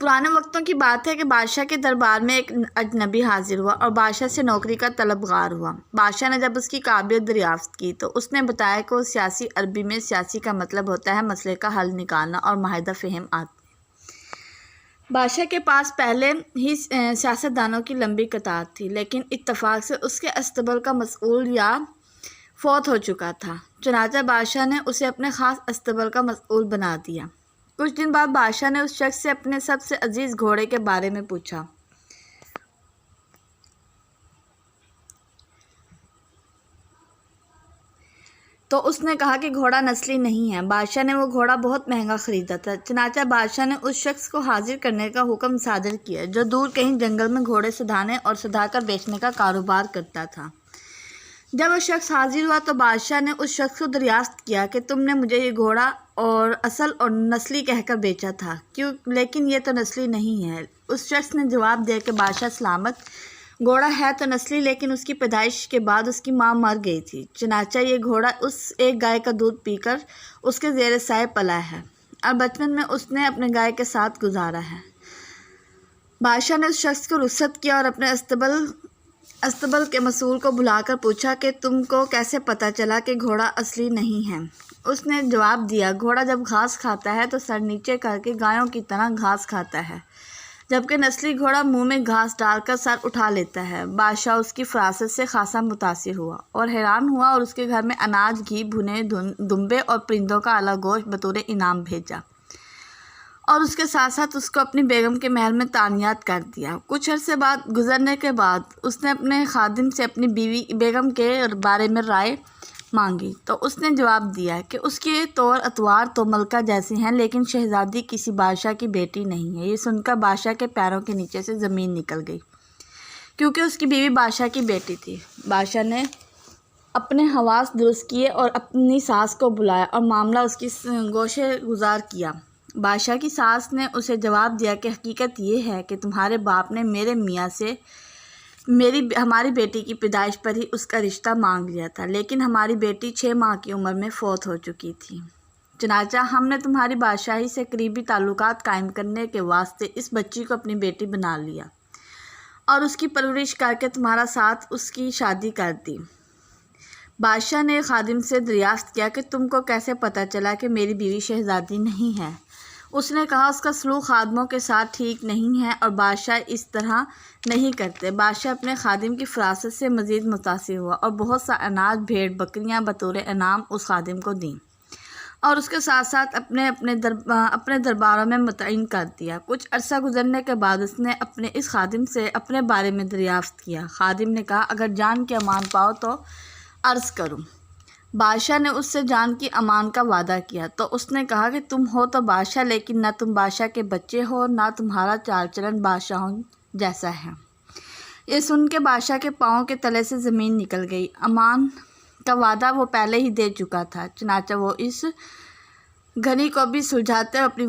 पुराने वक्तों की बात है कि बादशाह के दरबार में एक अजनबी हाजिर हुआ और बादशाह से नौकरी का तलबगार हुआ। बादशाह ने जब उसकी काबिलियत दरियाफ्त की तो उसने बताया कि वो सियासी अरबी में सियासी का मतलब होता है मसले का हल निकालना और माहिदा फ़हम आदमी। बादशाह के पास पहले ही सियासतदानों की लंबी कतार थी, लेकिन इत्तफाक से उसके अस्तबल का मसऊल या फौत हो चुका था। चुनांचे बादशाह ने उसे अपने ख़ास अस्तबल का मसऊल बना दिया। कुछ दिन बाद बादशाह ने उस शख्स से अपने सबसे अजीज़ घोड़े के बारे में पूछा। तो उसने कहा कि घोड़ा नस्ली नहीं है। बादशाह ने वो घोड़ा बहुत महंगा ख़रीदा था। चुनांचे बादशाह ने उस शख्स को हाजिर करने का हुक्म सादर किया जो दूर कहीं जंगल में घोड़े सुधारने और सुधाकर बेचने का कारोबार करता था। जब वो शख्स हाजिर हुआ तो बादशाह ने उस शख्स को दरियाफ्त किया कि तुमने मुझे ये घोड़ा और असल और नस्ली कहकर बेचा था, क्यों? लेकिन ये तो नस्ली नहीं है। उस शख्स ने जवाब दिया कि बादशाह सलामत, घोड़ा है तो नस्ली, लेकिन उसकी पैदाइश के बाद उसकी माँ मर गई थी। चुनांचे ये घोड़ा उस एक गाय का दूध पीकर उसके ज़ेर साए पला है और बचपन में उसने अपने गाय के साथ गुजारा है। बादशाह ने उस शख्स को रुखसत किया और अपने अस्तबल के मसूल को बुलाकर पूछा कि तुमको कैसे पता चला कि घोड़ा असली नहीं है? उसने जवाब दिया, घोड़ा जब घास खाता है तो सर नीचे करके गायों की तरह घास खाता है, जबकि नस्ली घोड़ा मुंह में घास डालकर सर उठा लेता है। बादशाह उसकी फरासत से खासा मुतासिर हुआ और हैरान हुआ और उसके घर में अनाज, घी, भुने दुम्बे और परिंदों का आला गोश्त बतौर इनाम भेजा और उसके साथ साथ उसको अपनी बेगम के महल में तानियात कर दिया। कुछ अरसे बाद गुजरने के बाद उसने अपने खादिम से अपनी बीवी बेगम के बारे में राय मांगी तो उसने जवाब दिया कि उसके तौर अतवार तो मलका जैसी हैं, लेकिन शहजादी किसी बादशाह की बेटी नहीं है। ये सुनकर बादशाह के पैरों के नीचे से ज़मीन निकल गई, क्योंकि उसकी बीवी बादशाह की बेटी थी। बादशाह ने अपने हवास दुरुस्त किए और अपनी सास को बुलाया और मामला उसकी गोशे गुजार किया। बादशाह की सास ने उसे जवाब दिया कि हकीकत ये है कि तुम्हारे बाप ने मेरे मियाँ से हमारी बेटी की पैदाइश पर ही उसका रिश्ता मांग लिया था, लेकिन हमारी बेटी 6 माह की उम्र में फ़ौत हो चुकी थी। चुनांचे हमने तुम्हारी बादशाही से करीबी ताल्लुकात कायम करने के वास्ते इस बच्ची को अपनी बेटी बना लिया और उसकी परवरिश करके तुम्हारा साथ उसकी शादी कर दी। बादशाह ने खादिम से दरियाफ्त किया कि तुमको कैसे पता चला कि मेरी बीवी शहजादी नहीं है? उसने कहा, उसका सलूक खादमों के साथ ठीक नहीं है और बादशाह इस तरह नहीं करते। बादशाह अपने खादिम की फरासत से मज़ीद मुतासिर हुआ और बहुत सा अनाज, भेड़, बकरियां बतौर इनाम उस खादिम को दी और उसके साथ साथ अपने दरबारों में मुतय्यन कर दिया। कुछ अरसा गुजरने के बाद उसने अपने इस खादिम से अपने बारे में दरियाफ्त किया। खादिम ने कहा, अगर जान के अमान पाओ तो अर्ज़ करूँ। बादशाह ने उससे जान की अमान का वादा किया तो उसने कहा कि तुम हो तो बादशाह, लेकिन ना तुम बादशाह के बच्चे हो, ना तुम्हारा चाल चलन बादशाहों जैसा है। ये सुन के बादशाह के पाँव के तले से ज़मीन निकल गई। अमान का वादा वो पहले ही दे चुका था। चुनांचे वो इस गथी को भी सुलझाते अपनी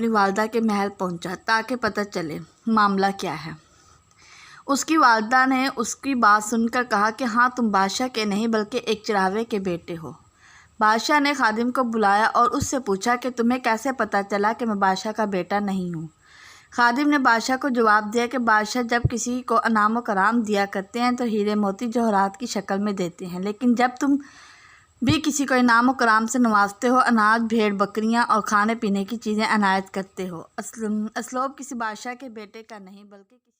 वालदा के महल पहुंचा ताकि पता चले मामला क्या है। उसकी वालदा ने उसकी बात सुनकर कहा कि हाँ, तुम बादशाह के नहीं बल्कि एक चरावे के बेटे हो। बादशाह ने खादिम को बुलाया और उससे पूछा कि तुम्हें कैसे पता चला कि मैं बादशाह का बेटा नहीं हूँ? खादिम ने बादशाह को जवाब दिया कि बादशाह जब किसी को इनाम व कराम दिया करते हैं तो हीरे मोती जौहरात की शक्ल में देते हैं, लेकिन जब तुम भी किसी को इनाम व कराम से नवाजते हो, अनाज, भेड़, बकरियाँ और खाने पीने की चीज़ें अनायत करते हो। असलोब किसी बादशाह के बेटे का नहीं बल्कि